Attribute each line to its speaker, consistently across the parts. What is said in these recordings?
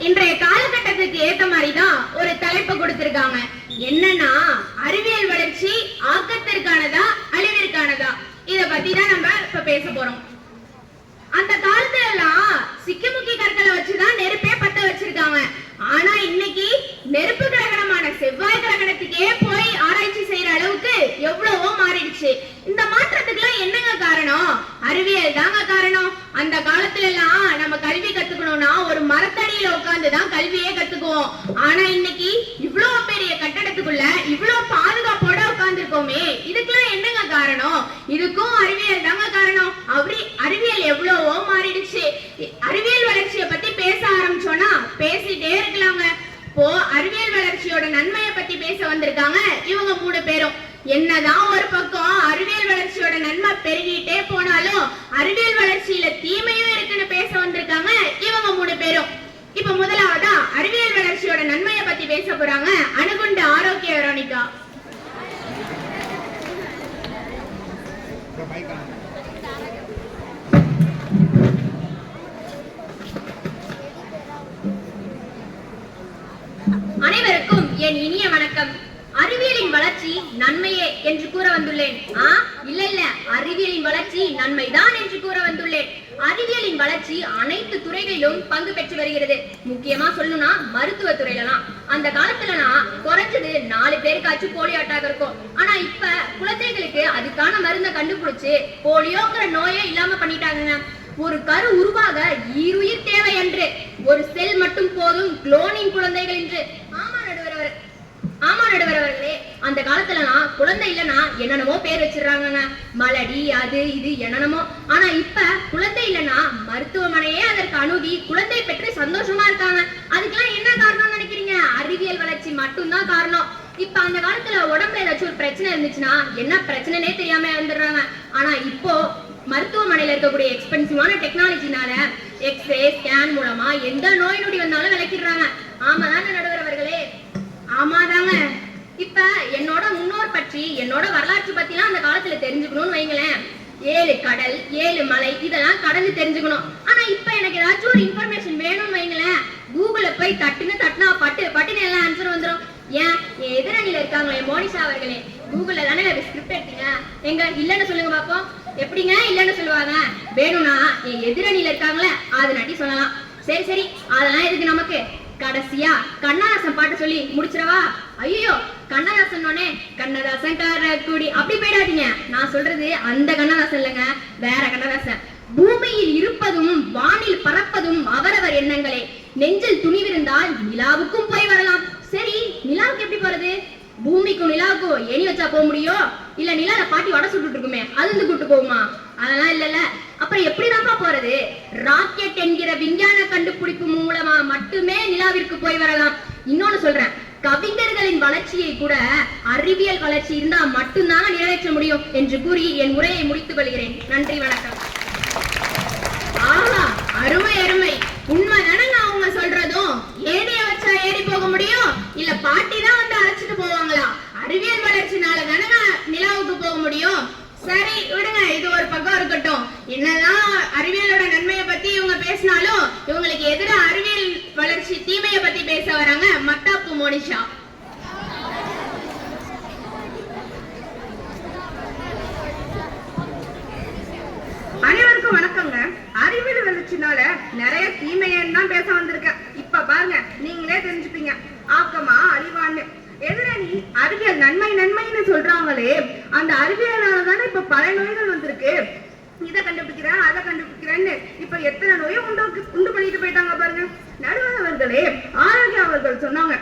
Speaker 1: இன்றைய காலகட்டத்துக்கு ஏத்த மாதிரிதான் ஒரு தலைப்பு கொடுத்திருக்காங்க. என்னன்னா, அறிவியல் வளர்ச்சி ஆக்கத்திற்கானதா அழிவிற்கானதா? இத பத்தி தான் நம்ம இப்ப பேச போறோம். அந்த காலத்துல எல்லாம் சிக்கிமுக்கி கற்களை வச்சுதான் நெருப்பே பத்த வச்சிருக்காங்க. ஆனா இன்னைக்கு நெருப்பு கிரகணமான செவ்வாய் கிரகணத்துக்கே போய் ஆராய்ச்சி செய்யற அளவுக்கு எவ்வளவோ மாறிடுச்சு. இந்த மாற்றத்துக்கு எல்லாம் என்னங்க காரணம்? அறிவியல் தாங்க காரணம். அந்த காலத்துல எல்லாம் நம்ம கல்வி கத்துக்கணும்னா ஒரு மரத்தடியில உட்கார்ந்துதான் கல்வியே கத்துக்குவோம். ஆனா இன்னைக்கு இவ்வளவு பெரிய கட்டடத்துக்குள்ள இவ்வளவு பாதுகாப்போட உட்கார்ந்து இருக்கோமே, இதுக்கெல்லாம் என்னங்க காரணம்? இதுக்கும் அறிவியல் தாங்க காரணம். அறிவியல் எவ்வளவோ மாறிடுச்சு. அறிவியல் வளர்ச்சியை பத்தி பேச ஆரம்பிச்சோம்னா பேசிட்டே இருக்கலாங்க. இப்போ அறிவியல் வளர்ச்சியோட நன்மையை பத்தி பேச வந்திருக்காங்க இவங்க 3 பேரும். என்னதான் ஒரு பக்கம் அறிவியல் வளர்ச்சியோட நன்மை பெருகிட்டே போனாலும் அறிவியல் வளர்ச்சியில தீமையும் இருக்குன்னு பேச வந்திருக்காங்க இவங்க 3 பேரும். இப்ப முதலாவதா அறிவியல் வளர்ச்சியோட நன்மையை பத்தி பேச போறாங்க அணுகுண்ட ஆரோக்கிய வெரோனிகா. அனைவருக்கும் என் இனிய வணக்கம். அறிவியலின் வளர்ச்சி நன்மையே என்று கூற வந்துள்ளேன். இல்ல, அறிவியலின் வளர்ச்சி நன்மைதான் என்று கூற வந்துள்ளேன். அறிவியலின் வளர்ச்சி அனைத்து துறைகளிலும் பங்கு பெற்று வருகிறது. முக்கியமா சொல்லணும்னா மருத்துவ துறையிலாம் அந்த காலத்துலலாம் குறைஞ்சது 4 பேருக்காச்சும் போலியோ அட்டாக் இருக்கும். ஆனா இப்ப குழந்தைகளுக்கு அதுக்கான மருந்தை கண்டுபிடிச்சு போலியோங்கிற நோயே இல்லாம பண்ணிட்டாங்க. ஒரு கரு உருவாக ஈருயிர் தேவை என்று, ஒரு செல் மட்டும் போதும் குளோனிங் குழந்தைகள் என்று. ஆமா நடுவர் அவர்களே, அந்த காலத்துலலாம் குழந்தை இல்லைன்னா என்னென்னமோ பேர் வச்சிடறாங்க, மலடி அது இது என்னென்னமோ. ஆனா இப்ப குழந்தை இல்லைன்னா மருத்துவமனையே அதற்கு அணுகி குழந்தை பெற்று சந்தோஷமா இருக்காங்க. அதுக்கெல்லாம் என்ன காரணம்னு நினைக்கிறீங்க? அறிவியல் வளர்ச்சி மட்டும்தான் காரணம். இப்ப அந்த காலத்துல உடம்புல ஏதாச்சும் ஒரு பிரச்சனை இருந்துச்சுன்னா என்ன பிரச்சனைனே தெரியாம இருந்துடுறாங்க. ஆனா இப்போ மருத்துவமனையில இருக்கக்கூடிய எக்ஸ்பென்சிவான டெக்னாலஜினால எக்ஸ்ரே ஸ்கேன் மூலமா எந்த நோய் நொடி வந்தாலும் விளக்கிடுறாங்க. ஆமாதானே நடுவர் அவர்களே? ஆமாதாங்க. இப்ப என்னோட முன்னோர் பற்றி என்னோட வரலாற்று பத்தி எல்லாம் அந்த காலத்துல தெரிஞ்சுக்கணும்னு வைங்களேன், 7 கடல் 7 மலை இதெல்லாம் கடந்து தெரிஞ்சுக்கணும். ஆனா இப்ப எனக்கு ஏதாச்சும் ஒரு இன்ஃபர்மேஷன் வேணும்னு வைங்களேன், கூகுள்ல போய் தட்டுனா பட்டுன்னு எல்லாம் ஆன்சர் வந்துடும். ஏன் என் எதிரணியில இருக்காங்களே மோனிஷா அவர்களே, கூகுள்ல தானே ஸ்கிரிப்ட் எடுத்தீங்க, எங்க இல்லன்னு சொல்லுங்க பாப்போம். எப்படிங்க இல்லன்னு சொல்லுவாங்க? வேணும்னா என் எதிரணியில இருக்காங்களே அது நட்டி சொல்லலாம். சரி அதெல்லாம் எதுக்கு நமக்கு? கடைசியா கண்ணதாசன் பாட்டு சொல்லி முடிச்சிடவா? ஐயோ, கண்ணதாசன் கண்ணதாசன் காரக்குடி அப்படி போயிடாதீங்க. நான் சொல்றது அந்த கண்ணதாசன் இல்லைங்க, வேற கண்ணதாசன். பூமியில் இருப்பதும் வானில் பறப்பதும் அவரவர் எண்ணங்களே, நெஞ்சில் துணிவிருந்தால் நிலாவுக்கும் போய் வரலாம். சரி, நிலாவுக்கு எப்படி போறது? பூமிக்கும் நிலாவுக்கும் ஏணி வச்சா போக முடியும்? இல்ல நிலால பாட்டி வடை சுட்டு இருக்குமே அது கூட்டு போகுமா? அதெல்லாம் இல்ல. அப்புறம் எப்படிதான்ப்பா போறது? ராக்கெட் என்கிற விஞ்ஞான கண்டுபிடிப்பு மூலமா மட்டுமே நிலாவிற்கு போய் வரலாம். இன்னொன்னு சொல்றேன், கவிஞர்களின் வளர்ச்சியை கூட அறிவியல் வளர்ச்சி இருந்தா மட்டும்தான் நிறைவேற்ற முடியும் என்று கூறி என் உரையை முடித்துக் கொள்கிறேன். நன்றி, வணக்கம். ஆஹா, அருமை அருமை. உண்மைதானங்க அவங்க சொல்றதும்? ஏணிய வச்சா ஏறி போக முடியும், இல்ல பாட்டி தான் வந்து அழைச்சிட்டு போவாங்களா? அறிவியல் வளர்ச்சினால தானங்க நிலாவுக்கு போக முடியும். சரி விடுங்க, இது ஒரு பக்கம் இருக்கட்டும். என்னதான் அறிவியலோட நன்மையை பத்தி இவங்க பேசினாலும் இவங்களுக்கு எதிராக அறிவியல் வளர்ச்சி தீமையை பத்தி பேச வராங்க மத்தாப்பு மோனிஷா.
Speaker 2: அனைவருக்கும் வணக்கங்க. அறிவியல் வளர்ச்சினால நிறைய தீமையன்னு தான் பேச வந்திருக்கேன். இப்ப பாருங்க, நீங்களே தெரிஞ்சுப்பீங்க ஆக்கமா அழிவான்னு. எதிரணி அறிவியல் நன்மைன்னு சொல்றாங்களே, அந்த அறிவியலால தானே இப்ப பல நோய்கள் வந்திருக்கு. இதை கண்டுபிடிக்கிறேன் அதை கண்டுபிடிக்கிறேன்னு இப்ப எத்தனை நோயும் உண்டு பண்ணிட்டு போயிட்டாங்க பாருங்க. நடுவர் அவர்களே, ஆரோக்கிய அவர்கள் சொன்னாங்க,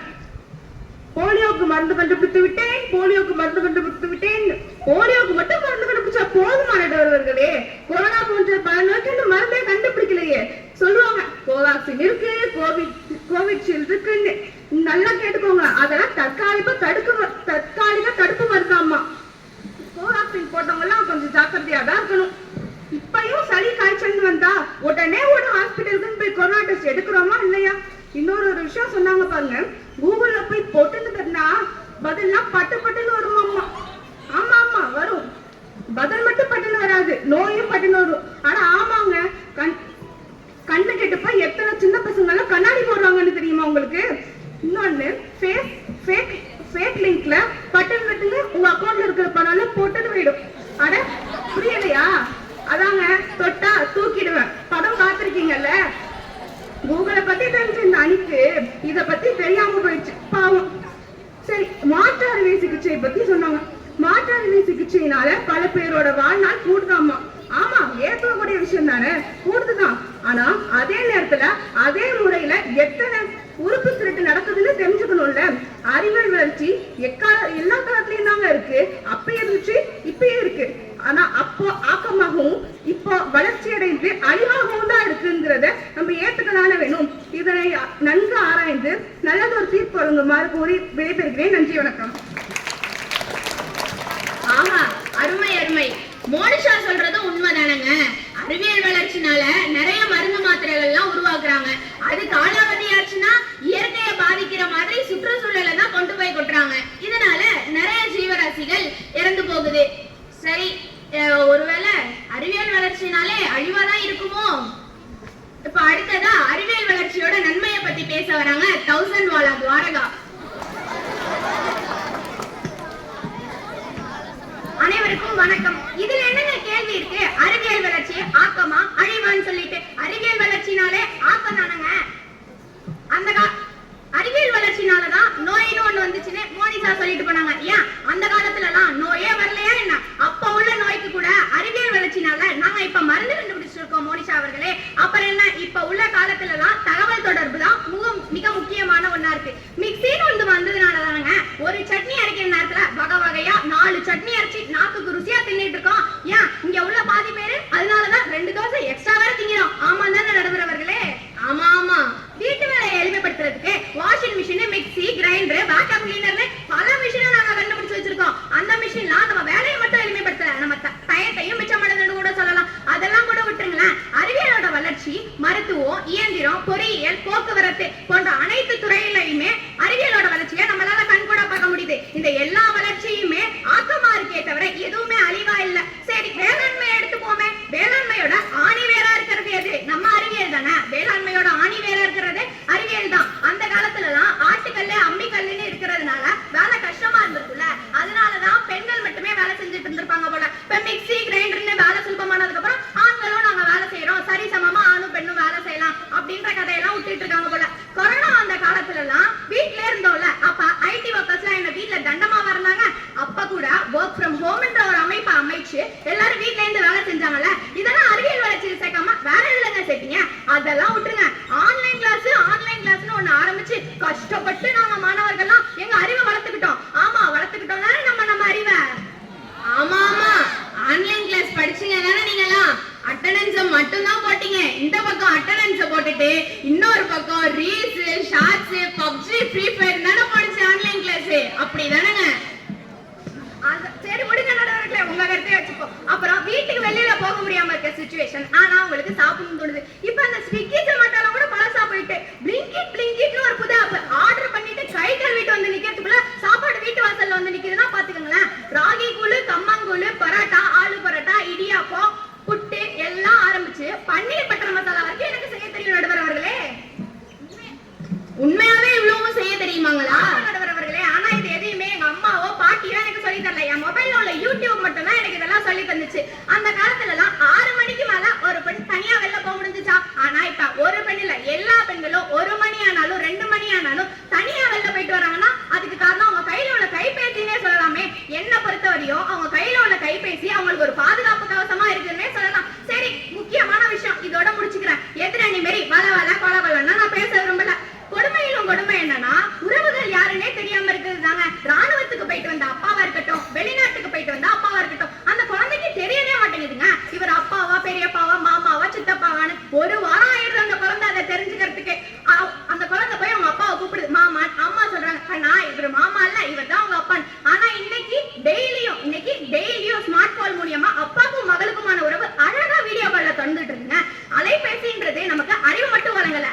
Speaker 2: போலியோக்கு மருந்து கண்டுபிடித்து விட்டேன், போலியோக்கு மருந்து கண்டுபிடித்து விட்டேன். போலியோக்கு மட்டும் மருந்து கண்டுபிடிச்சா போதுமா நடுவர்களே? கொரோனா போன்ற பல நோய்க்கு மருந்தே கண்டுபிடிக்கலையே. சொல்லுவாங்க கோவாக்சின் இருக்கு, கோவிட்ஷீல்டு இருக்குன்னு. நல்லா கேட்டுக்கோங்க, அதெல்லாம் தற்காலிக தடுப்பு மருந்தாமா. கோவாக்சின் போட்டவங்க எல்லாம் கொஞ்சம் ஜாக்கிரதையா தான் இருக்கணும். இப்பயும் சளி காய்ச்சல் வந்தா உடனே ஒரு ஹாஸ்பிட்டலுக்கு போய் கொரோனா டெஸ்ட் எடுக்கிறோமா இல்லையா? இன்னொரு விஷயம் சொன்னாங்க பாருங்க, கூகுள்ல போய் போட்டுன்னு தட்டினா பதிலாம் பட்டுன்னு வருமாமா. ஆமா வரும், பதில் மட்டும் பட்டுன்னு வராது, நோயும் பட்டுன்னு வரும். ஆனா ஆமாங்க, கண்ணு கெட்டு போய் எத்தனை சின்ன பசங்க எல்லாம் கண்ணாடி போடுறாங்கன்னு உங்களுக்கு? இன்னொன்னு ஃபேக் லிங்க்ல பட்டன் தட்டுங்க, உங்க அக்கவுண்ட்ல இருக்கிற பணம் போட்டுட்டு போயிடும். அட புரியலையா? அதாங்க தொட்டா தூக்கிடுவேன் படம் பார்த்திருக்கீங்கல்ல. கூகுளை பத்தி தெரிஞ்ச இந்த அணிக்கு இத பத்தி தெரியாம போயிடுச்சு பாவம். சரி, மாற்று அறுவை சிகிச்சை பத்தி சொன்னாங்க. மாற்று அறுவை சிகிச்சையினால பல பேரோட வாழ்நாள் கூடுதாமா. ஆமா, ஏற்கக்கூடிய விஷயம் தானே, கூடுதுதான். ஆனா அதே நேரத்துல அதே முறையில எத்தனை உறுப்பு திருட்டு நடக்குதுன்னு தெரிஞ்சுக்கணும்ல. அறிவியல் வளர்ச்சி எல்லா காலத்திலயும் தாங்க இருக்கு. அப்ப இருந்துச்சு, இப்பயே இருக்கு. ஆனா அப்போ ஆக்கமாகவும் இப்போ வளர்ச்சி அடைந்து அழிவாகவும் தான் இருக்குங்கிறத நம்ம ஏத்துக்கதானே வேணும். இதனை நன்கு ஆராய்ந்து நல்லதொரு தீர்ப்பு வழங்குமாறு கூறி விடைபெறுகிறேன். நன்றி, வணக்கம்.
Speaker 1: ஆஹா, அருமை அருமை. மோனிஷா சொல்றதும் உண்மைதானங்க. அறிவியல் வளர்ச்சினால நிறைய மருந்து மாத்திரைகள்லாம் உருவாக்குறாங்க. அது காலாவதி ஆச்சுன்னா இயற்கையை பாதிக்கிற மாதிரி சுற்றுச்சூழலை தான் கொண்டு போய் கொட்டுறாங்க. இதனால நிறைய ஜீவராசிகள் இறந்து போகுது. சரி, ஒருவேளை அறிவியல் வளர்ச்சினாலே அழிவாதான் இருக்குமோ? இப்ப அடுத்ததா அறிவியல் வளர்ச்சியோட நன்மையை பத்தி பேச வராங்க 1000 வாலா துவாரகா. அனைவருக்கும் வணக்கம். இதுல என்னங்க கேள்வி இருக்கு? அறிவியல் வளர்ச்சி ஆக்கமா அழிவான்னு சொல்லிட்டு. அறிவியல் வளர்ச்சினாலே ஆக்கம் தானங்க. அறிவியல் வளர்ச்சினாலதான் நோயின்னு ஒண்ணு வந்துச்சுன்னு மோனிஷா சொல்லிட்டு போனாங்க. ஏன் அந்த காலத்துல எல்லாம் நோயே வரலையா என்ன? அப்ப உள்ள நோய்க்கு கூட அறிவியல் வளர்ச்சினால நாங்க இப்ப மருந்து கண்டுபிடிச்சிருக்கோம் மோனிஷா அவர்களே. அப்புறம் என்ன, இப்ப உள்ள காலத்துல எல்லாம் தகவல் தொடர்பு தான் மிக முக்கியமான ஒண்ணா இருக்கு. மிக்சின்னு ஒன்று வந்ததுனாலதானங்க ஒரு சட்னி அரைக்கிற நேரத்துல வகை வகையா 4 சட்னி அரைச்சி நாக்குக்கு ருசியா தின்னுட்டு இருக்கோம். ஏன் இங்க உள்ள பாதி பேரு அதனாலதான் 2 தோசை எக்ஸ்ட்ரா வேற திங்கிறோம். ஆமா தானே நடுவரவர்களே? ஆமா ஆமா. வீட்டு வேலையை எளிமைப்படுத்துறதுக்கு washing machine, mixie, grinder, vacuum கிளீனர்னு பல மிஷினை நாங்க கண்டுபிடிச்சு வச்சிருக்கோம். அந்த மிஷின்லாம் நம்ம வேலையை மட்டும் எளிமைப்படுத்தல, நம்ம டயத்தையும் மிச்சம் பண்ணுதுன்னு கூட சொல்லலாம். அதெல்லாம் கூட விட்டுருங்களேன். அறிவியலோட வளர்ச்சி மருத்துவம், இயந்திரம், பொறியியல், போக்குவரத்து போன்ற அனைத்து துறையிலையுமே அறிவியலோட வளர்ச்சியை நம்மளால கண்கூட பார்க்க முடியுது. இந்த எல்லா வளர்ச்சியுமே ஆக்கமா இருக்கே தவிர எதுவுமே அழிவா இல்ல. சரி, வேளாண்மையை எடுத்துப்போமே. வேளாண்மையோட ஆணி வேரா இருக்கிறது எது? நம்ம அறிவியல் தானே. வேளாண்மையோட ஆணி வேரா இருக்கிறது அறிவியல் தான். அந்த காலத்துல எல்லாம் ஆட்டுக்கல்லு, அம்மிக்கல்லுன்னு இருக்கிறதுனால வேலை கஷ்டமா இருந்திருக்குல்ல. அதனாலதான் பெண்கள் மட்டுமே வேலை செஞ்சுட்டு இருந்திருப்பாங்க போல. இப்ப மிக்சி, கிரைண்டர்னு வேலை சுலபமானதுக்கு அப்புறம் ஆண்களும் நாங்க வேலை செய்யறோம், சரி சமமா ஆணும் பெண்ணும் வேலை செய்யலாம் அப்படின்ற கதையெல்லாம் விட்டுட்டு இருக்காங்க போல. கொரோனா அந்த காலத்துல எல்லாம் வீட்ல இருந்தோம்ல, அப்ப ஐடி ஒர்க்கர்ஸ் எல்லாம் என்ன வீட்டுல தண்டமா இருந்தாங்க. அப்ப கூட ஒர்க் ஃப்ரம் ஹோம்ன்ற ஒரு அமைப்பை அமைச்சு எல்லாரும் வீட்ல இருந்து வேலை செஞ்சாங்கல்ல. இதெல்லாம் அறிவியல் வளர்ச்சியில் சேர்க்காம வேற இல்லைங்க சேர்த்தீங்க. அதெல்லாம் விட்டுருங்க. ஆன்லைன் கிளாஸ்னு ஒண்ணு ஆரம்பிச்சு கஷ்டப்பட்டு நாங்க மாணவர்கள்லாம் எங்க அறிவை வளர்த்துக்கிட்டோம். ஆமா, வளர்த்துக்கிட்டோம் தானே நம்ம அறிவை. ஆமா ஆமா, ஆன்லைன் கிளாஸ் படிச்சீங்க தானே நீங்கலாம். அட்டெண்டன்ஸ் மட்டும் தான் போட்டீங்க. இந்த பக்கம் அட்டெண்டன்ஸ் போட்டுட்டு இன்னொரு பக்கம் reels, shorts, PUBG, free fire தானே படிச்சு ஆன்லைன் கிளாஸ். அப்படிதானங்க? சரி விடுங்க நடுவர்களே, உங்க கருத்தை வச்சுக்கோ. அப்புறம் வீட்டுக்கு வெளியில போக முடியாம இருக்க சிச்சுவேஷன், ஆனா உங்களுக்கு சாப்பிடணும்னு தோணுது. இப்ப அந்த ஸ்விக்கி ஜொமேட்டோல கூட பழசா போயிட்டு பிளிங்கிட்னு ஒரு புது ஆப் ஆர்டர் பண்ணிட்டு கை கழுவிட்டு வந்து நிக்கிறதுக்குள்ள சாப்பாடு வீட்டு வாசல்ல வந்து நிக்குதுன்னா பாத்துக்கோங்களேன். ராகி கூழு, கம்மங்கூழு, பரோட்டா, ஆலு பரோட்டா, இடியாப்பம், புட்டு எல்லாம் ஆரம்பிச்சு பன்னீர் பட்டர் மசாலா வரைக்கும் எனக்கு செய்ய தெரியும் நடுவரவர்களே. உண்மையாவே இவ்வளவும் செய்ய தெரியுமாங்களா நடுவரவர்களே? ஆனா இது எதையுமே எங்க அம்மாவோ பாட்டியோ எனக்கு சொல்லி தரல. என் மொபைல்ல உள்ள யூடியூப் மட்டும் தான் எனக்கு இதெல்லாம் சொல்லி தந்துச்சு. அந்த காலத்துல எல்லாம் 6 மணிக்கு மேல ஒரு பெண் தனியா வெளில போக முடிஞ்சுச்சா? ஆனா இப்ப ஒரு பெண் இல்ல, எல்லா பெண்களும் 1 மணி ஆனாலும் 2 மணி ஆனாலும் தனியா வெளில போயிட்டு வராங்கன்னா அதுக்கு காரணம் அவங்க கையில உள்ள கைபேசினே சொல்லலாமே. என்ன பொறுத்தவரையும் அவங்க கையில உள்ள கைபேசி அவங்களுக்கு ஒரு பாதுகாப்பு கவசமா இருக்குன்னே சொல்லலாம். சரி, முக்கியமான விஷயம் இதோட முடிச்சுக்கிறேன். எதிரணி மாரி வள கொலவலன்னா நான் பேச விரும்பல. கொடுமையிலும் கொடுமை என்னன்னா, உறவுகள் யாருன்னே தெரியாம இருக்குது தாங்க. ராணுவத்துக்கு போயிட்டு வந்த அப்பாவா இருக்கட்டும், வெளிநாட்டுக்கு போயிட்டு வந்த அப்பாவா இருக்கட்டும், அந்த குழந்தைக்கு தெரியவே மாட்டேங்குதுங்க. இவர் அப்பாவா, பெரியப்பாவா, மாமாவா, சித்தப்பாவான்னு ஒரு வாரம் ஆயிடுது அந்த குழந்தை அதை தெரிஞ்சுக்கிறதுக்கு. அந்த குழந்தை போய் அவங்க அப்பாவை கூப்பிடுது மாமா. அம்மா சொல்றாங்க, அண்ணா இவர் மாமா இல்ல, இவர் தான் அவங்க அப்பான்னு. ஆனா இன்னைக்கு டெய்லியும் ஸ்மார்ட் போன் மூலியமா அப்பாவுக்கும் மகளுக்குமான உறவு அழகா வீடியோ கால்ல தந்துட்டு இருக்குங்க. அலைபேசின்றது நமக்கு அறிவு மட்டும் வழங்கல,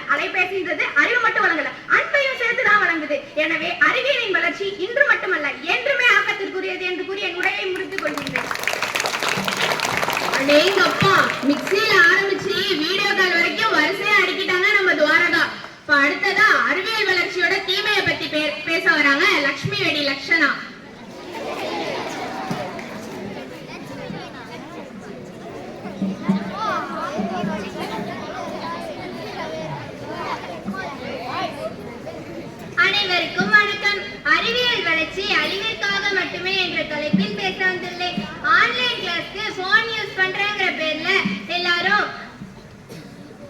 Speaker 1: அன்பையும் சேர்த்துதான் வழங்குது. எனவே அறிவியலின் வளர்ச்சி இன்று மட்டுமல்ல என்றுமே ஆக்கத்திற்குரியது என்று கூறி என் உரையை முடித்துக் கொள்கின்றேன். அடேங்கப்பா, மிக்சியில ஆரம்பிச்சு வீடியோ கால் வரைக்கும் வரிசையா அடிக்கிட்டாங்க நம்ம துவாரகா. இப்ப அடுத்ததா அறிவியல் வேணாம். அனைவருக்கும் வணக்கம். அறிவியல் வளர்ச்சி அழிவிற்காக மட்டுமே என்ற தலைப்பில் பேச வந்துள்ளேன். ஆன்லைன் கிளாஸ்க்கு போன் யூஸ் பண்றங்கிற பேர்ல எல்லாரும்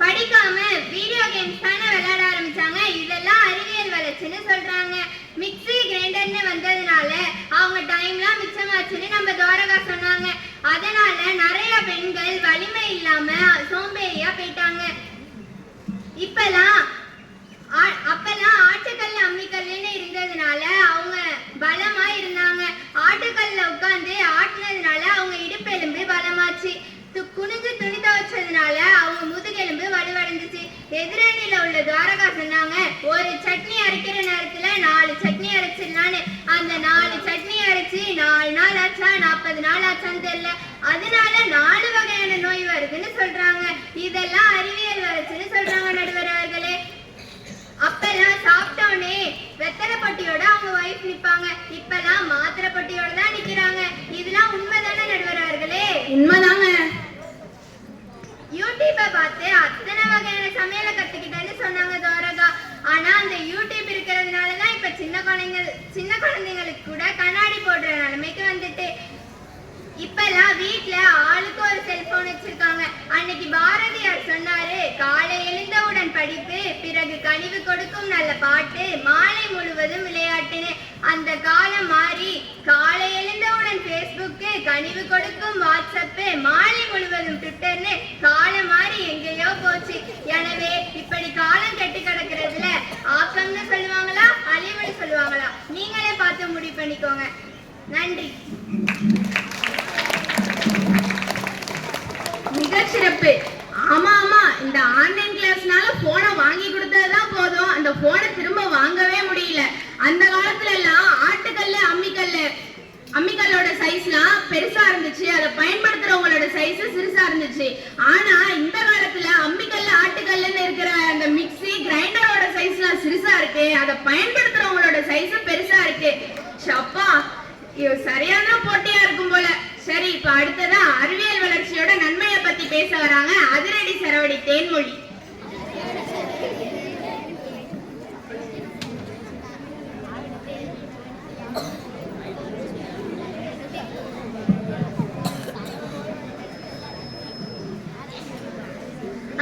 Speaker 1: படிக்காம வீடியோ கேம்ஸ் தானே விளையாட ஆரம்பிச்சாங்க. இதெல்லாம் அறிவியல் வளர்ச்சின்னு சொல்றாங்க. மிக்ஸி கிரைண்டர்னு வந்ததுனால அவங்க டைம்லாம் மிச்சமாச்சுன்னு நம்ம துவாரகா சொன்னாங்க. அதனால நிறைய பெண்கள் வலிமை இல்லாம சோம்பேறியா போயிட்டாங்க. அப்பெல்லாம் ஆட்டுக்கல் அம்மிக்கல்லுன்னு இருந்ததுனால அவங்க பலமா இருந்தாங்க. ஆட்டுக்கல்ல உட்கார்ந்து ஆட்டினதுனால அவங்க இடுப்பெலும்பு பலமாச்சு. குனிஞ்சு துணி துவைச்சதுனால அவங்க முதுகெலும்பு வலுவடைஞ்சிச்சு. எதிரணியில உள்ள துவாரகா சொன்னாங்க, ஒரு சட்னி அரைக்கிற நேரத்துல 4 சட்னி அரைச்சிடலான்னு. அந்த 4 சட்னி அரைச்சு 4 நாள் ஆச்சா 40 நாள் ஆச்சான்னு தெரியல. அதனால 4 வகையான நோய் வருதுன்னு சொல்றாங்க. இதெல்லாம் அறிவியல் வளர்ச்சின்னு சொல்றாங்க நடுவர் அவர்களே. அப்பெல்லாம் சாப்பிட்டோன்னே வெத்தலை பொட்டியோட அவங்க வைஃப் நிப்பாங்க. இப்பெல்லாம் மாத்திரை பொட்டியோட தான் நிக்கிறாங்க. இதெல்லாம் உண்மைதானே நடுவர் அவர்களே? உண்மைதாங்க. யூடியூபை பார்த்து அத்தனை வகையான சமையலை கத்துக்கிட்டேன்னு சொன்னாங்க துவாரகா. ஆனா அந்த யூடியூப் இருக்கிறதுனாலதான் இப்ப சின்ன குழந்தைங்களுக்கு கூட கண்ணாடி போடுற நிலைமைக்கு வந்துட்டு. இப்பெல்லாம் வீட்டுல ஆளுக்கு ஒரு செல்போன் வச்சிருக்காங்க. அன்னைக்கு பாரதியார் சொன்னாரு, காலை எழுந்தவுடன் படிப்பு, பிறகு கனிவு கொடுக்கும் நல்ல பாட்டு, மாலை முழுவதும் விளையாட்டுன்னு. அந்த காலம் மாறி காலை எழுந்தவுடன் பேஸ்புக்கு, கனிவு கொடுக்கும் வாட்ஸ்அப், மாலை முழுவதும் ட்விட்டர்னு காலம் மாறி எங்கேயோ போச்சு. எனவே இப்படி காலம் கெட்டு கிடக்கிறதுல ஆக்கம்னு சொல்லுவாங்களா அழிவுன்னு சொல்லுவாங்களா? நீங்களே பார்த்து முடிவு பண்ணிக்கோங்க. நன்றி. மிக சிறப்பு. ஆமா, இந்த ஆன்லைன் கிளாஸ்னால போனை வாங்கி கொடுத்ததுதான் போதும், அந்த போனை திரும்ப வாங்கவே முடியல. அந்த காலத்துல எல்லாம் ஆட்டுக்கல்லு அம்மிக்கல்லோட சைஸ்லாம் பெருசா இருந்துச்சு, அதை பயன்படுத்துறவங்களோட சைஸ் சிறுசா இருந்துச்சு. ஆனா இந்த காலத்துல அம்மிக்கல்லு ஆட்டுக்கல்லுன்னு இருக்கிற அந்த மிக்ஸி கிரைண்டரோட சைஸ்லாம் சிறுசா இருக்கு, அதை பயன்படுத்துறவங்களோட சைஸ் பெருசா இருக்கு. சப்பா, இது சரியான போட்டியா இருக்கும் போல. சரி, இப்ப அடுத்ததா அறிவியல் வளர்ச்சியோட நன்மையை பத்தி பேச வராங்க அதிரடி சரவடி தேன்மொழி.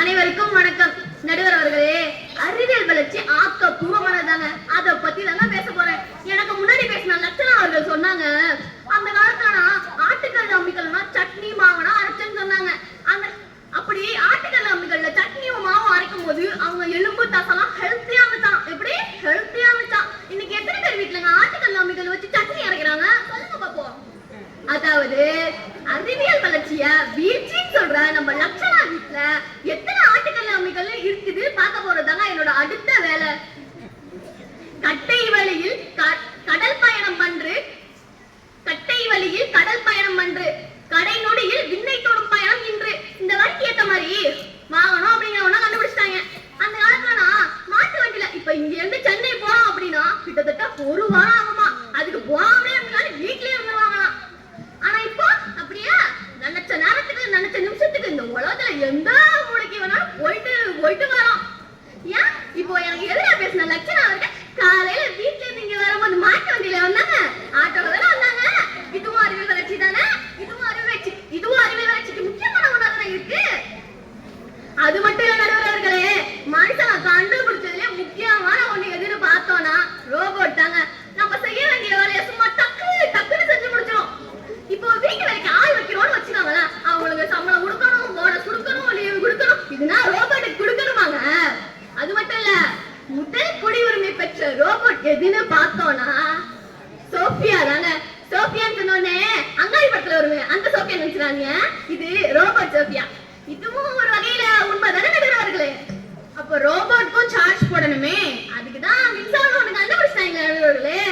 Speaker 1: அனைவருக்கும் வணக்கம். நடுவர் அவர்களே, அறிவியல் வளர்ச்சி ஆக்கப்பூர்வமானதாங்க. அதை பத்தி தாங்க பேச போறேன். எனக்கு முன்னாடி பேசின லட்சணா அவர்கள் சொன்னாங்க, அந்த காலத்துல ஆட்டுக்கல் அம்மிக்கல்னா சட்னி மாவுனா அரைச்சேன்னு சொன்னாங்க. அப்படி ஆட்டுக்கல் அம்மிக்கல்ல சட்னியும் மாவும் அரைக்கும் போது அவங்க எலும்பு தசெல்லாம் ஹெல்த்தியா இருந்துச்சான். எப்படி ஹெல்த்தியா இருந்துச்சான்? இன்னைக்கு எத்தனை பேர் வீட்டுலங்க ஆட்டுக்கல் அம்மிக்கல் வச்சு சட்னி அரைக்கிறாங்க? சொல்லுங்க பாப்போம். அதாவது அறிவியல் வளர்ச்சிய வீழ்ச்சின்னு சொல்ற நம்ம லட்சணா வீட்டுல எத்தனை ஆட்டுக்கல் அம்மிக்கல் இருக்குது பார்க்க போறதுதாங்க என்னோட அடுத்த வேலை. கட்டை வழியில் கடல் பயணம் பண்று, கடை நொடியில் விண்ணை தொடும் பயணம் இன்று. இந்த வண்டிக்கு ஏத்த மாதிரி வாங்கணும் அப்படிங்கிறவனா கண்டுபிடிச்சிட்டாங்க. அந்த காலத்துல மாட்டு வண்டியில இப்ப இங்க இருந்து சென்னை போறோம் அப்படின்னா கிட்டத்தட்ட 1 வாரம் ஆகுமா. அதுக்கு போகாமலே இருந்தாலும் வீட்லயே இருந்து வாங்கலாம். ஆனா இப்போ அப்படியே நினைச்ச நேரத்துக்கு நினைச்ச நிமிஷத்துக்கு இந்த உலகத்துல எந்த மூளைக்கு வேணாலும் போயிட்டு வரோம். ஏன் இப்போ எனக்கு எதிராக பேசின லட்சணம் அவருக்கு காலையில வீட்டுல இருந்து இங்க வரும்போது மாட்டு வண்டியில வந்தாங்க, ஆட்டோல தானே வந்தாங்க. இதுவும் அறிவியல் வளர்ச்சி தானே? இதுவும் அறிவியல் வளர்ச்சிக்கு முக்கியமான ஒண்ணாதான் இருக்கு. அது மட்டும் இல்ல நடுவர் அவர்களே, மனுஷனை கண்டுபிடிச்சதுல முக்கியமான ஒண்ணு எதுன்னு பார்த்தோம்னா ரோபோட் தாங்க. நம்ம செய்ய வேண்டிய வேலையை சும்மா டக்குன்னு செஞ்சு முடிச்சிடும். இப்போ வீட்டு வேலைக்கு ஆள் வைக்கிறோம்னு வச்சுக்கோங்களேன், அவங்களுக்கு சம்பளம் கொடுக்கணும், போனஸ் கொடுக்கணும், லீவு கொடுக்கணும். இதுனா ரோபோட்டுக்கு கொடுக்கணுமாங்க? அது மட்டும் இல்ல, முதல் குடியுரிமை பெற்ற ரோபோட் எதுன்னு பார்த்தோம்னா சோபியா தாங்க. சோபியான்னு சொன்னோடனே அங்காடி படத்துல வருமே அந்த சோபியா நினைச்சாங்க. இது ரோபோட் சோபியா. இதுவும் ஒரு வகையில உண்மைதானே நடுவர்களே? அப்ப ரோபோட்க்கும் சார்ஜ் போடணுமே, அதுக்குதான் மின்சாரம் ஒண்ணு கண்டுபிடிச்சாங்க நடுவர்களே.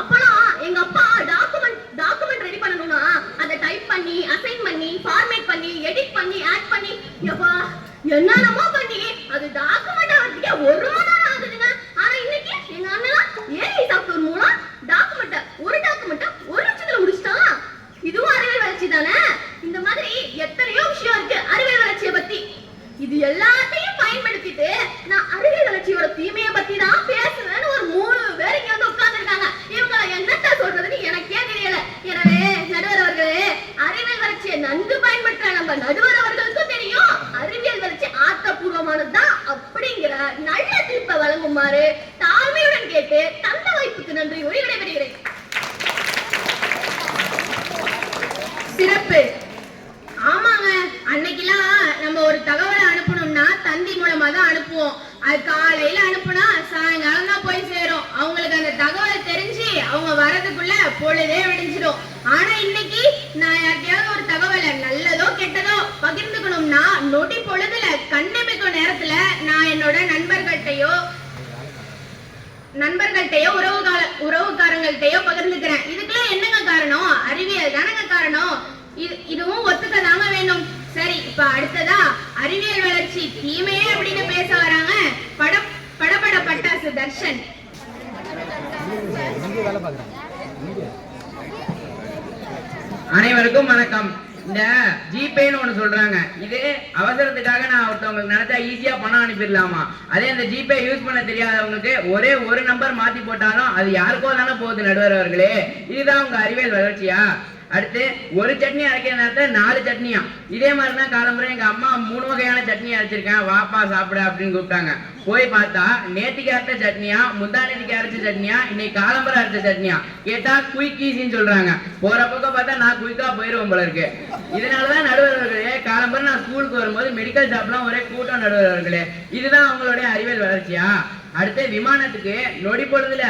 Speaker 1: அப்பெல்லாம் எங்க அப்பா டாக்குமெண்ட் ரெடி பண்ணணும்னா அதை டைப் பண்ணி அசைன் பண்ணி ஃபார்மேட் பண்ணி எடிட் பண்ணி ஆட் பண்ணி என்னென்னமோ பண்ணி அது டாக்குமெண்ட் ஆகிறதுக்கே 1 மணி நேரம் ஆகுதுங்க. ஆனா இன்னைக்கு எங்க அண்ணன் ஏஐ வச்சுட்டு நான் அறிவியல் வளர்ச்சியோட தீமையை பத்தி தான் பேசுவேன்னு ஒரு 3 பேர் இங்க வந்து உட்கார்ந்துருக்காங்க. இவங்களை என்னத்த சொல்றதுன்னு எனக்கே தெரியல. எனவே நடுவர் அவர்களே, அறிவியல் வளர்ச்சியை நன்கு பயன்படுத்த நம்ம நடுவர் அவர்களுக்கும் தெரியும் அறிவியல் வளர்ச்சி ஆக்கப்பூர்வமானதுதான் அப்படிங்கிற நல்ல தீர்ப்பை வழங்குமாறு தாழ்மையுடன் கேட்டு தந்த வாய்ப்புக்கு நன்றி கூறி விடைபெறுகிறேன். சிறப்பு. ஆமாங்க, அன்னைக்கெல்லாம் நம்ம ஒரு தகவலை அனுப்பணும்னா தந்தி மூலமா தான் அனுப்புவோம். அது காலையில அனுப்புனா சாயங்காலம் தான் போய் சேரும். அவங்களுக்கு அந்த தகவலை தெரிஞ்சு அவங்க வரதுக்குள்ள பொழுதே விடிஞ்சிடும். ஆனா இன்னைக்கு நான் யார்கிட்டயாவது ஒரு தகவலை நல்லதோ கெட்டதோ பகிர்ந்துக்கணும்னா நொடி பொழுதுல கண்ணிமைக்கும் நேரத்துல நான் என்னோட நண்பர்கள்ட்டையோ உறவுக்காரங்கள்ட்டையோ பகிர்ந்துக்கிறேன். இதுக்கெல்லாம் என்னங்க காரணம்? அறிவியல் தானங்க காரணம். இதுவும் ஒத்துக்கதாங்க வேணும். சரி, இப்ப அடுத்ததா அறிவியல் வளர்ச்சி தீமையே அப்படின்னு பேச வராங்க படபட பட்டாசு தர்ஷன்.
Speaker 3: அனைவருக்கும் வணக்கம். இந்த ஜிபேன்னு ஒண்ணு சொல்றாங்க. இது அவசரத்துக்காக நான் ஒருத்தவங்களுக்கு நினைச்சா ஈஸியா பணம் அனுப்பிடலாமா? அதே அந்த ஜிபே யூஸ் பண்ண தெரியாதவங்களுக்கு ஒரே ஒரு நம்பர் மாத்தி போட்டாலும் அது யாருக்கோ தானே போகுது நடுவர் அவர்களே. இதுதான் உங்க அறிவியல் வளர்ச்சியா? அடுத்து ஒரு சட்னி அரைக்கிற நேரத்துல 4 சட்னியா? இதே மாதிரிதான் காலம்புரை எங்க அம்மா 3 வகையான சட்னி அரைச்சிருக்கேன், வாப்பா சாப்பிட அப்படின்னு கூப்பிட்டாங்க. போய் பார்த்தா நேத்திக்கு அரைச்ச சட்னியா, முந்தானேத்திக்கு அரைச்ச சட்னியா, இன்னைக்கு காலம்புரை அரைச்ச சட்னியா? கேட்டா குயிக் ஈஸின்னு சொல்றாங்க. போற பக்கம் பார்த்தா நான் குயிக்கா போயிருவோம் போல இருக்கு. இதனாலதான் நடுவர்களே காலம்புரை நான் ஸ்கூலுக்கு வரும்போது மெடிக்கல் ஷாப்லாம் ஒரே கூட்டம் நடுவர்களே. இதுதான் அவங்களுடைய அறிவியல் வளர்ச்சியா? அடுத்து விமானத்துக்கு நொடி பொழுதுல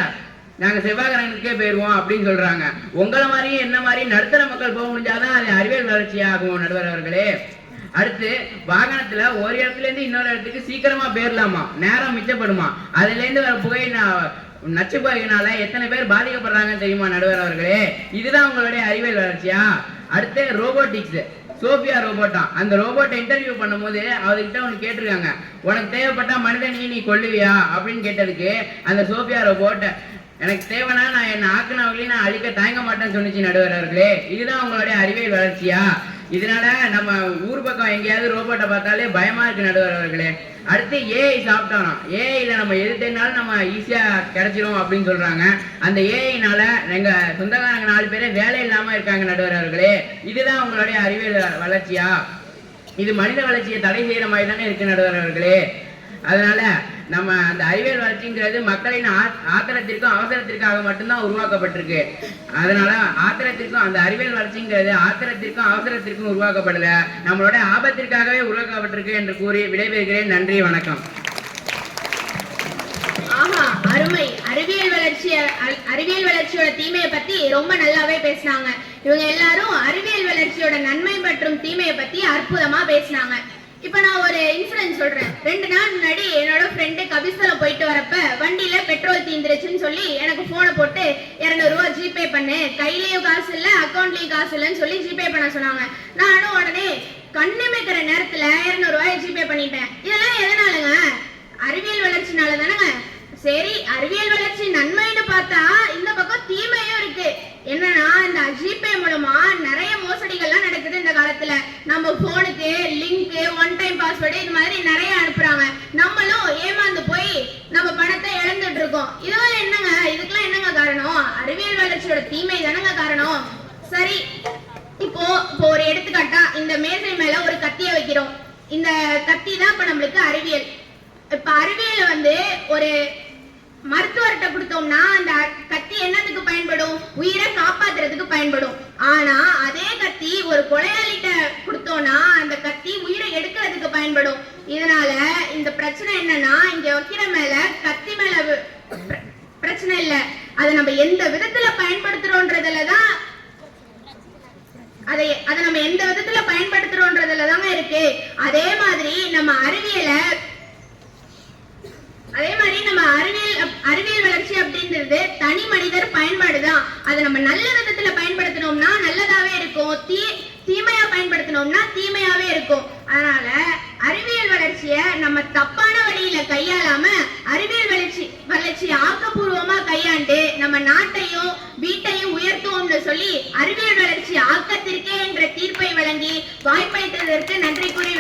Speaker 3: நாங்க செவ்வாய்க்கிழமைக்கே போயிருவோம் அப்படின்னு சொல்றாங்க. உங்களை மாதிரியும் என்ன மாதிரி நடுத்தர மக்கள் போக முடிஞ்சாதான் அது அறிவியல் வளர்ச்சியாகும் நடுவர் அவர்களே. அடுத்து வாகனத்துல ஒரு இடத்துல இருந்து இன்னொரு இடத்துக்கு சீக்கிரமா போயிடலாமா, நேரம் மிச்சப்படுமா? அதுல இருந்து வர புகை நச்சு புகையினால எத்தனை பேர் பாதிக்கப்படுறாங்கன்னு தெரியுமா நடுவர் அவர்களே? இதுதான் உங்களுடைய அறிவியல் வளர்ச்சியா? அடுத்து ரோபோட்டிக்ஸ், சோபியா ரோபோட்டா. அந்த ரோபோட்டை இன்டர்வியூ பண்ணும்போது அவர்கிட்ட ஒன்று கேட்டிருக்காங்க, உனக்கு தேவைப்பட்டா மனிதனையே நீ கொல்லுவியா அப்படின்னு கேட்டதுக்கு அந்த சோபியா ரோபோட் எனக்கு தேவைன்னா நான் என்ன ஆக்குனவர்களையும் நான் அழிக்க தயங்க மாட்டேன்னு சொன்னிச்சு நடுவர் அவர்களே. இதுதான் உங்களுடைய அறிவியல் வளர்ச்சியா? இதனால நம்ம ஊர் பக்கம் எங்கேயாவது ரோபோட்டை பார்த்தாலே பயமா இருக்கு நடுவர் அவர்களே. அடுத்து ஏஐ சாப்பிட்டோம். ஏஐல நம்ம எது தெரிஞ்சாலும் நம்ம ஈஸியா கிடைச்சிரும் அப்படின்னு சொல்றாங்க. அந்த ஏஐனால எங்க சொந்தக்காரங்க 4 பேரே வேலை இல்லாம இருக்காங்க நடுவர் அவர்களே. இதுதான் உங்களுடைய அறிவியல் வளர்ச்சியா? இது மனித வளர்ச்சியை தடை செய்யற மாதிரி தானே இருக்கு நடுவர் அவர்களே. அதனால நம்ம அந்த அறிவியல் வளர்ச்சிங்கிறது மக்களின் ஆத்திரத்திற்கும் அவசரத்திற்காக மட்டும்தான் உருவாக்கப்பட்டிருக்கு. அதனால ஆத்திரத்திற்கும் அந்த அறிவியல் வளர்ச்சிங்கிறது ஆத்திரத்திற்கும் அவசரத்திற்கும் உருவாக்கப்படல, நம்மளோட ஆபத்திற்காகவே உருவாக்கப்பட்டிருக்கு என்று கூறி விடைபெறுகிறேன். நன்றி, வணக்கம்.
Speaker 1: ஆஹா, அருமை. அறிவியல் வளர்ச்சியோட தீமையை பத்தி ரொம்ப நல்லாவே பேசினாங்க. இவங்க எல்லாரும் அறிவியல் வளர்ச்சியோட நன்மை மற்றும் தீமையை பத்தி அற்புதமா பேசினாங்க. இப்ப நான் ஒரு இன்சிடென்ட் சொல்றேன். 2 நாள் முன்னாடி என்னோட ஃப்ரெண்டு கபிஸ்தலம் போயிட்டு வரப்ப வண்டியில பெட்ரோல் தீந்துருச்சுன்னு சொல்லி எனக்கு போனை போட்டு 200 ரூபாய் ஜிபே பண்ணு, கையிலயும் காசு இல்ல அக்கௌண்ட்லயும் காசு இல்லைன்னு சொல்லி ஜிபே பண்ண சொன்னாங்க. நானும் உடனே கண்ணிமைக்கிற நேரத்துல 200 ரூபாய் ஜிபே பண்ணிட்டேன். இதெல்லாம் எதனாலங்க? அறிவியல் வளர்ச்சினால தானங்க. சரி, அறிவியல் வளர்ச்சி நன்மைன்னு பார்த்தா இந்த பக்கம் தீமையும் இருக்கு. என்னன்னா இந்த ஜிபே மூலமா நிறைய மோசடிகள்லாம் நடக்குது இந்த காலத்துல. நம்ம போனுக்கு லிங்க், ஒன் டைம் பாஸ்வேர்டு இது மாதிரி நிறைய அனுப்புறாங்க. நம்மளும் ஏமாந்து போய் நம்ம பணத்தை இழந்துட்டு இருக்கோம். இதெல்லாம் என்னங்க? இதுக்கெல்லாம் என்னங்க காரணம்? அறிவியல் வளர்ச்சியோட தீமை தானங்க காரணம். சரி, இப்போ ஒரு எடுத்துக்காட்டா இந்த மேசை மேல ஒரு கத்திய வைக்கிறோம். இந்த கத்தி தான் இப்ப நம்மளுக்கு அறிவியல். இப்ப அறிவியல் ஒரு மருத்துவர்கிட்ட கொடுத்தோம்னா அந்த கத்தி என்னத்துக்கு பயன்படும்? உயிரை காப்பாத்துறதுக்கு பயன்படும். ஆனா அதே கத்தி ஒரு கொலையாளிட்ட கொடுத்தோம்னா அந்த கத்தி உயிரை எடுக்கிறதுக்கு பயன்படும். இதனால இந்த பிரச்சனை என்னன்னா, இங்க வைக்கிற மேல கத்தி மேல பிரச்சனை இல்ல, அதை நம்ம எந்த விதத்துல பயன்படுத்துறோன்றதுலதான் அதை நம்ம எந்த விதத்துல பயன்படுத்துறோன்றதுலதாங்க இருக்கு. அதே மாதிரி நம்ம அறிவியல் வளர்ச்சி அப்படின்றது தனி மனிதர் பயன்பாடுதான். அதை நம்ம நல்ல விதத்துல பயன்படுத்தினோம்னா நல்லதாவே இருக்கும், தீமையா பயன்படுத்தினோம்னா தீமையாவே இருக்கும். அதனால அறிவியல் வளர்ச்சிய நம்ம தப்பான வழியில கையாளாம அறிவியல் வளர்ச்சி ஆக்கப்பூர்வமா கையாண்டு நம்ம நாட்டையும் வீட்டையும் உயர்த்துவோம்னு சொல்லி அறிவியல் வளர்ச்சி ஆக்கத்திற்கே என்ற தீர்ப்பை வழங்கி வாய்ப்பளித்ததற்கு நன்றி கூறி